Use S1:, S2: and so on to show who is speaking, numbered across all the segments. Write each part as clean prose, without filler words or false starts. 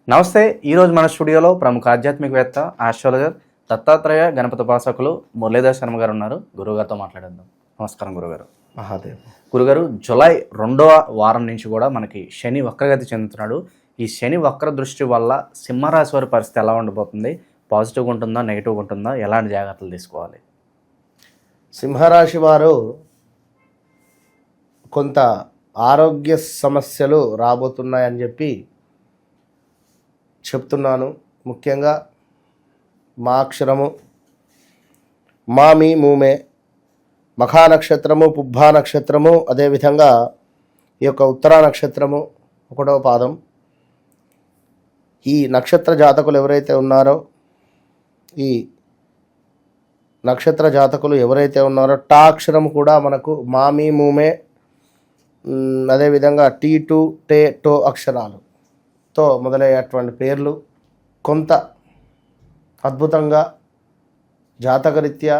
S1: నమస్తే. ఈరోజు మన స్టూడియోలో ప్రముఖ ఆధ్యాత్మికవేత్త, ఆస్ట్రాలజర్, దత్తాత్రేయ గణపతి ఉపాసకులు మురళీధర్ శర్మ గారు ఉన్నారు. గురువుగారితో మాట్లాడేద్దాం. నమస్కారం గురుగారు.
S2: మహాదేవ్.
S1: గురుగారు, జూలై 2వ వారం నుంచి కూడా మనకి శని వక్రగతి చెందుతున్నాడు. ఈ శని వక్ర దృష్టి వల్ల సింహరాశి వారి పరిస్థితి ఎలా ఉండబోతుంది? పాజిటివ్గా ఉంటుందా, నెగిటివ్గా ఉంటుందా? ఎలాంటి జాగ్రత్తలు తీసుకోవాలి?
S2: సింహరాశి వారు కొంత ఆరోగ్య సమస్యలు రాబోతున్నాయని చెప్పి చెప్తున్నాను. ముఖ్యంగా మా అక్షరము మామి మూమే, మఖా నక్షత్రము, పుబ్బా నక్షత్రము, అదేవిధంగా ఈ యొక్క ఉత్తరా నక్షత్రము 1వ పాదం. ఈ నక్షత్ర జాతకులు ఎవరైతే ఉన్నారో ఈ నక్షత్ర జాతకులు ఎవరైతే ఉన్నారో టా అక్షరం కూడా మనకు మామి మూమే, అదేవిధంగా టీ టు టే టో అక్షరాలతో మొదలయ్యేటువంటి పేర్లు కొంత అద్భుతంగా జాతకరీత్యా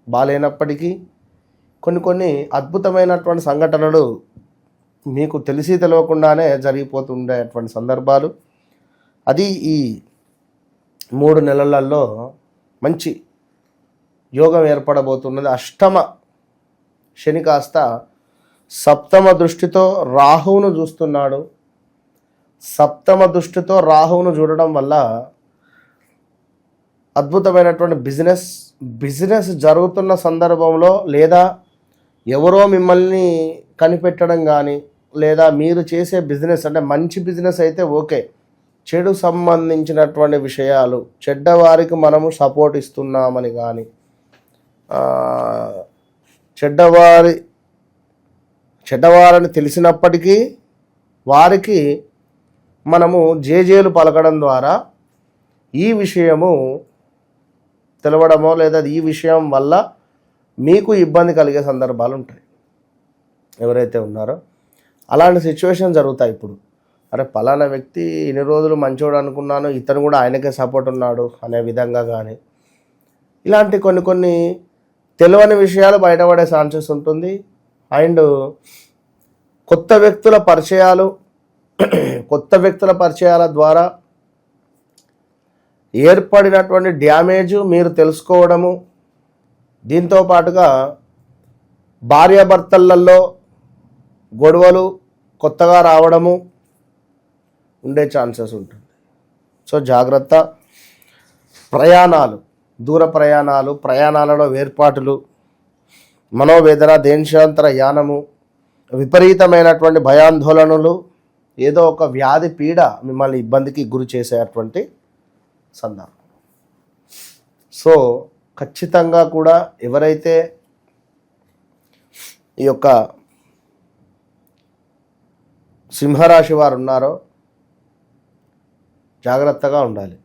S2: బాలేనప్పటికీ కొన్ని అద్భుతమైనటువంటి సంఘటనలు మీకు తెలిసి తెలియకుండానే జరిగిపోతుండేటువంటి సందర్భాలు. అది ఈ 3 నెలలలో మంచి యోగం ఏర్పడబోతున్నది. అష్టమ శని కాస్త సప్తమ దృష్టితో రాహువును చూస్తున్నాడు. సప్తమ దృష్టితో రాహువును చూడడం వల్ల అద్భుతమైనటువంటి బిజినెస్ జరుగుతున్న సందర్భంలో, లేదా ఎవరో మిమ్మల్ని కనిపెట్టడం కానీ, లేదా మీరు చేసే బిజినెస్ అంటే మంచి బిజినెస్ అయితే ఓకే, చెడు సంబంధించినటువంటి విషయాలు, చెడ్డవారికి మనము సపోర్ట్ ఇస్తున్నామని కానీ, చెడ్డవారని తెలిసినప్పటికీ వారికి మనము జేజేలు పలకడం ద్వారా ఈ విషయము తెలవడమో, లేదా ఈ విషయం వల్ల మీకు ఇబ్బంది కలిగే సందర్భాలు ఉంటాయి. ఎవరైతే ఉన్నారో అలాంటి సిచ్యువేషన్ జరుగుతాయి. ఇప్పుడు అరే పలానా వ్యక్తి ఇన్ని రోజులు మంచోడు అనుకున్నాను, ఇతను కూడా ఆయనకే సపోర్ట్ ఉన్నాడు అనే విధంగా కానీ, ఇలాంటి కొన్ని తెలియని విషయాలు బయటపడే ఛాన్సెస్ ఉంటుంది. అండ్ కొత్త వ్యక్తుల పరిచయాల ద్వారా ఏర్పడినటువంటి డ్యామేజ్ మీరు తెలుసుకోవడము, దీంతో పాటుగా భార్యాభర్తలలో గొడవలు కొత్తగా రావడము ఉండే ఛాన్సెస్ ఉంటుంది. సో జాగ్రత్త. ప్రయాణాలు, దూర ప్రయాణాలలో వేర్పాటులు, మనోవేదన, దేశాంతర యానము, విపరీతమైనటువంటి భయాందోళనలు, ఏదో ఒక వ్యాధి పీడ మిమ్మల్ని ఇబ్బందికి గురి చేసేటువంటి సందర్భం. సో ఖచ్చితంగా కూడా ఎవరైతే ఈ యొక్క సింహరాశి వారు ఉన్నారో జాగ్రత్తగా ఉండాలి.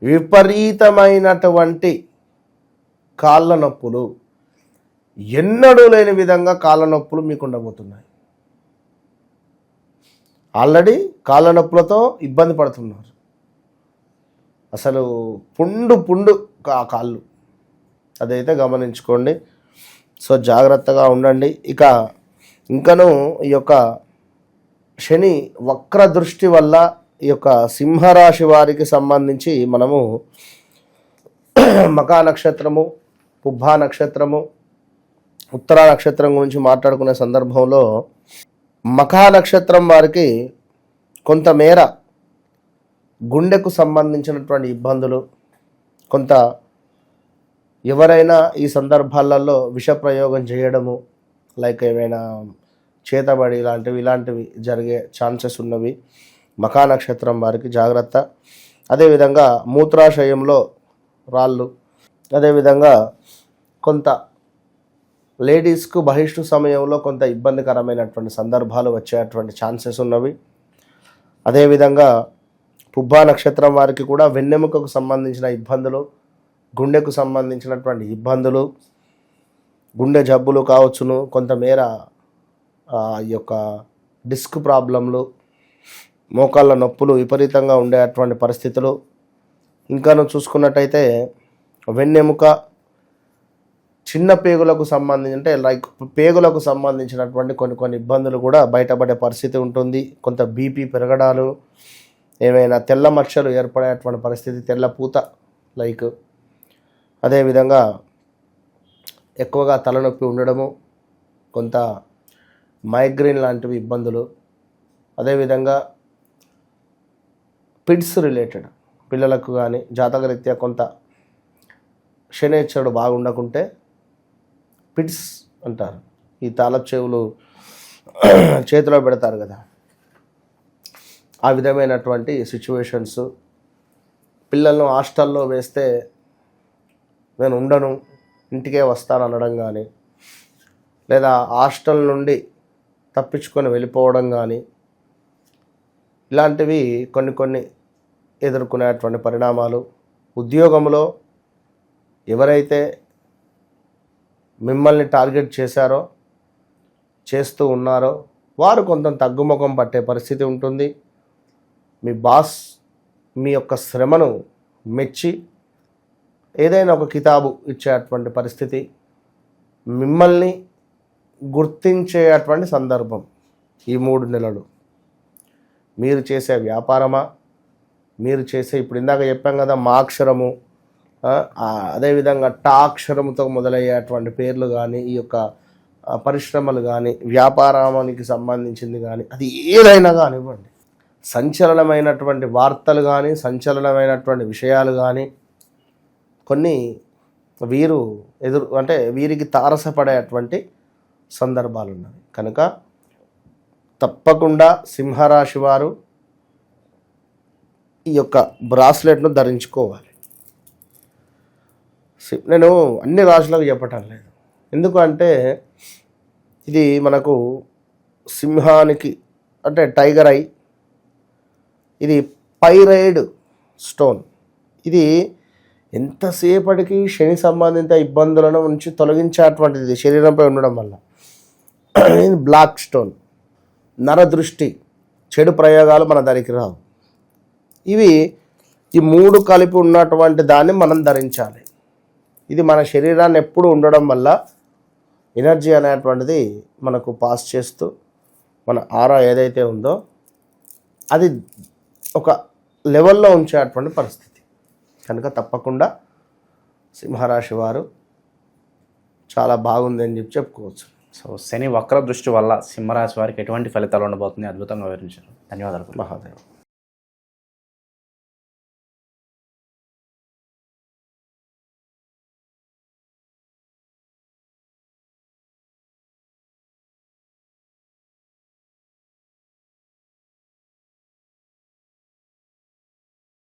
S2: విపరీతమైనటువంటి కాళ్ళ నొప్పులు, ఎన్నడూ లేని విధంగా కాళ్ళ నొప్పులు మీకు ఉండబోతున్నాయి. ఆల్రెడీ కాళ్ళ నొప్పులతో ఇబ్బంది పడుతున్నారు. అసలు పుండు కాళ్ళు, అదైతే గమనించుకోండి. సో జాగ్రత్తగా ఉండండి. ఇంకను ఈ యొక్క శని వక్ర దృష్టి వల్ల ఈ యొక్క సింహరాశి వారికి సంబంధించి మనము మఖా నక్షత్రము, పుబ్బా నక్షత్రము, ఉత్తరా నక్షత్రం గురించి మాట్లాడుకునే సందర్భంలో మఖా నక్షత్రం వారికి కొంతమేర గుండెకు సంబంధించినటువంటి ఇబ్బందులు, కొంత ఎవరైనా ఈ సందర్భాలలో విషప్రయోగం చేయడము, లైక్ ఏమైనా చేతబడి ఇలాంటివి జరిగే ఛాన్సెస్ ఉన్నవి. మఖా నక్షత్రం వారికి జాగ్రత్త. అదేవిధంగా మూత్రాశయంలో రాళ్ళు, అదేవిధంగా కొంత లేడీస్కు బహిష్టు సమయంలో కొంత ఇబ్బందికరమైనటువంటి సందర్భాలు వచ్చేటువంటి ఛాన్సెస్ ఉన్నవి. అదేవిధంగా పుబ్బా నక్షత్రం వారికి కూడా వెన్నెముకకు సంబంధించిన ఇబ్బందులు, గుండెకు సంబంధించినటువంటి ఇబ్బందులు, గుండె జబ్బులు కావచ్చును, కొంతమేర ఈ యొక్క డిస్క్ ప్రాబ్లంలు, మోకాళ్ళ నొప్పులు విపరీతంగా ఉండేటువంటి పరిస్థితులు. ఇంకాను చూసుకున్నట్టయితే వెన్నెముక, చిన్న పేగులకు సంబంధించి అంటే లైక్ పేగులకు సంబంధించినటువంటి కొన్ని ఇబ్బందులు కూడా బయటపడే పరిస్థితి ఉంటుంది. కొంత బీపీ పెరగడాలు, ఏమైనా తెల్ల మచ్చలు ఏర్పడేటువంటి పరిస్థితి, తెల్ల పూత లైక్, అదేవిధంగా ఎక్కువగా తలనొప్పి ఉండడము, కొంత మైగ్రేన్ లాంటివి ఇబ్బందులు, అదేవిధంగా పిడ్స్ రిలేటెడ్ పిల్లలకు కానీ జాతకరీత్యా కొంత శనేశ్వరుడు బాగుండకుంటే పిడ్స్ అంటారు. ఈ తాళపు చెవులు చేతిలో పెడతారు కదా, ఆ విధమైనటువంటి సిచ్యువేషన్స్, పిల్లలను హాస్టల్లో వేస్తే నేను ఉండను ఇంటికే వస్తాను అనడం కానీ, లేదా హాస్టల్ నుండి తప్పించుకొని వెళ్ళిపోవడం కానీ, ఇలాంటివి కొన్ని ఎదుర్కొనేటువంటి పరిణామాలు. ఉద్యోగంలో ఎవరైతే మిమ్మల్ని టార్గెట్ చేశారో, చేస్తూ ఉన్నారో వారు కొంత తగ్గుముఖం పట్టే పరిస్థితి ఉంటుంది. మీ బాస్ మీ యొక్క శ్రమను మెచ్చి ఏదైనా ఒక కితాబు ఇచ్చేటువంటి పరిస్థితి, మిమ్మల్ని గుర్తించేటువంటి సందర్భం ఈ 3 నెలలు. మీరు చేసే వ్యాపారమా, మీరు చేసే ఇప్పుడు ఇందాక చెప్పాం కదా మా అక్షరము, అదేవిధంగా టా అక్షరముతో మొదలయ్యేటువంటి పేర్లు కానీ, ఈ యొక్క పరిశ్రమలు కానీ, వ్యాపారానికి సంబంధించింది కానీ, అది ఏదైనా కానివ్వండి, సంచలనమైనటువంటి వార్తలు కానీ, సంచలనమైనటువంటి విషయాలు కానీ కొన్ని వీరు వీరికి తారసపడేటువంటి సందర్భాలు ఉన్నాయి. కనుక తప్పకుండా సింహరాశి వారు ఈ యొక్క బ్రాస్లెట్ను ధరించుకోవాలి. నేను అన్ని రాశులకు చెప్పటం లేదు, ఎందుకంటే ఇది మనకు సింహానికి అంటే టైగర్ ఐ, ఇది పైరైడ్ స్టోన్. ఇది ఎంతసేపటికి శని సంబంధిత ఇబ్బందులను నుంచి తొలగించేటువంటిది శరీరంపై ఉండడం వల్ల. ఇది బ్లాక్ స్టోన్, నరదృష్టి, చెడు ప్రయోగాలు మన దానికి రావు. ఇవి ఈ 3 కలిపి ఉన్నటువంటి దాన్ని మనం ధరించాలి. ఇది మన శరీరాన్ని ఎప్పుడు ఉండడం వల్ల ఎనర్జీ అనేటువంటిది మనకు పాస్ చేస్తూ మన ఆరా ఏదైతే ఉందో అది ఒక లెవెల్లో ఉంచేటువంటి పరిస్థితి. కనుక తప్పకుండా సింహరాశి వారు చాలా బాగుంది అని చెప్పుకోవచ్చు.
S1: సో శని వక్ర దృష్టి వల్ల సింహరాశి వారికి ఎటువంటి ఫలితాలు ఉండబోతుంది అద్భుతంగా వివరించారు. ధన్యవాదాలు
S2: మహాదేవ్.